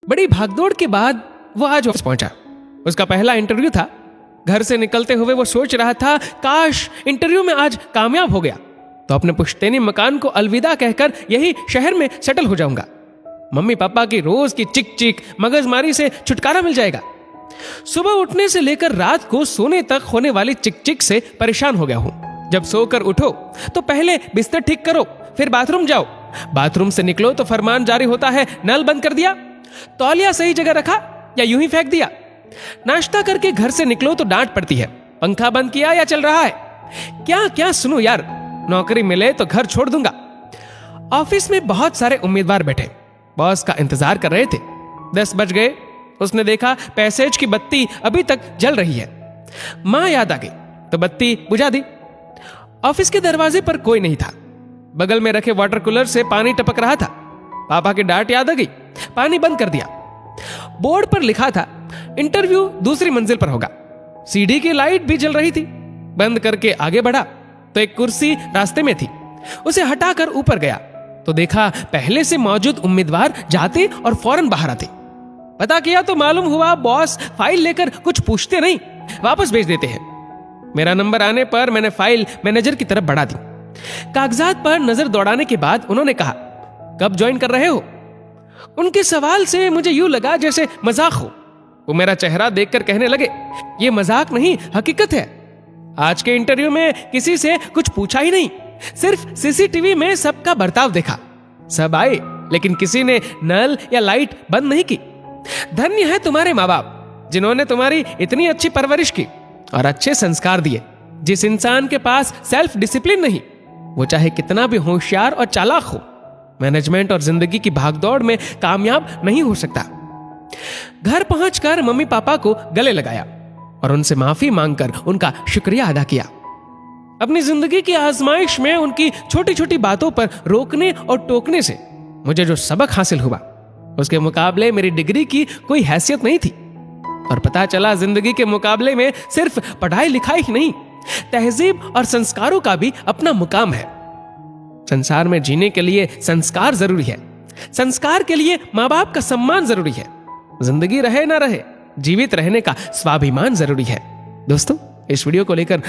बड़ी भागदौड़ के बाद वो आज ऑफिस पहुंचा। उसका पहला इंटरव्यू था। घर से निकलते हुए वो सोच रहा था, काश इंटरव्यू में आज कामयाब हो गया तो अपने पुश्तैनी मकान को अलविदा कहकर यही शहर में सेटल हो जाऊंगा। मम्मी पापा की रोज की चिक चिक मगजमारी से छुटकारा मिल जाएगा। सुबह उठने से लेकर रात को सोने तक होने वाली चिक चिक से परेशान हो गया हूं। जब सोकर उठो तो पहले बिस्तर ठीक करो, फिर बाथरूम जाओ। बाथरूम से निकलो तो फरमान जारी होता है, नल बंद कर दिया, तौलिया सही जगह रखा या यूं ही फेंक दिया। नाश्ता करके घर से निकलो तो डांट पड़ती है, पंखा बंद किया या चल रहा है। क्या क्या सुनो यार, नौकरी मिले तो घर छोड़ दूंगा। ऑफिस में बहुत सारे उम्मीदवार बैठे बॉस का इंतजार कर रहे थे। 10 बज गए। उसने देखा पैसेज की बत्ती अभी तक जल रही है। मां याद आ गई तो बत्ती बुझा दी। ऑफिस के दरवाजे पर कोई नहीं था। बगल में रखे वाटर कूलर से पानी टपक रहा था। पापा की डांट याद आ गई, पानी बंद कर दिया। बोर्ड पर लिखा था, इंटरव्यू दूसरी मंजिल पर होगा। सीढ़ी की लाइट भी जल रही थी। बंद करके आगे बढ़ा तो एक कुर्सी रास्ते में थी। उसे हटाकर ऊपर गया तो देखा पहले से मौजूद उम्मीदवार जाते और फौरन बाहर आते। पता किया तो मालूम हुआ बॉस फाइल लेकर कुछ पूछते नहीं, वापस भेज देते हैं। मेरा नंबर आने पर मैंने फाइल मैनेजर की तरफ बढ़ा दी। कागजात पर नजर दौड़ाने के बाद उन्होंने कहा, कब ज्वाइन कर रहे हो? उनके सवाल से मुझे यूं लगा जैसे मजाक हो। वो मेरा चेहरा देखकर कहने लगे, ये मजाक नहीं, हकीकत है। आज के इंटरव्यू में किसी से कुछ पूछा ही नहीं, सिर्फ सीसीटीवी में सबका बर्ताव देखा। सब आए लेकिन किसी ने नल या लाइट बंद नहीं की। धन्य है तुम्हारे माँ बाप जिन्होंने तुम्हारी इतनी अच्छी परवरिश की और अच्छे संस्कार दिए। जिस इंसान के पास सेल्फ डिसिप्लिन नहीं, वो चाहे कितना भी होशियार और चालाक हो, मैनेजमेंट और जिंदगी की भागदौड़ में कामयाब नहीं हो सकता। घर पहुंचकर मम्मी पापा को गले लगाया और उनसे माफी मांगकर उनका शुक्रिया अदा किया। अपनी जिंदगी की आजमाइश में उनकी छोटी छोटी बातों पर रोकने और टोकने से मुझे जो सबक हासिल हुआ, उसके मुकाबले मेरी डिग्री की कोई हैसियत नहीं थी। और पता चला जिंदगी के मुकाबले में सिर्फ पढ़ाई लिखाई ही नहीं, तहजीब और संस्कारों का भी अपना मुकाम है। संसार में जीने के लिए संस्कार जरूरी है। संस्कार के लिए माँ बाप का सम्मान जरूरी है। जिंदगी रहे ना रहे, जीवित रहने का स्वाभिमान जरूरी है। दोस्तों, इस वीडियो को लेकर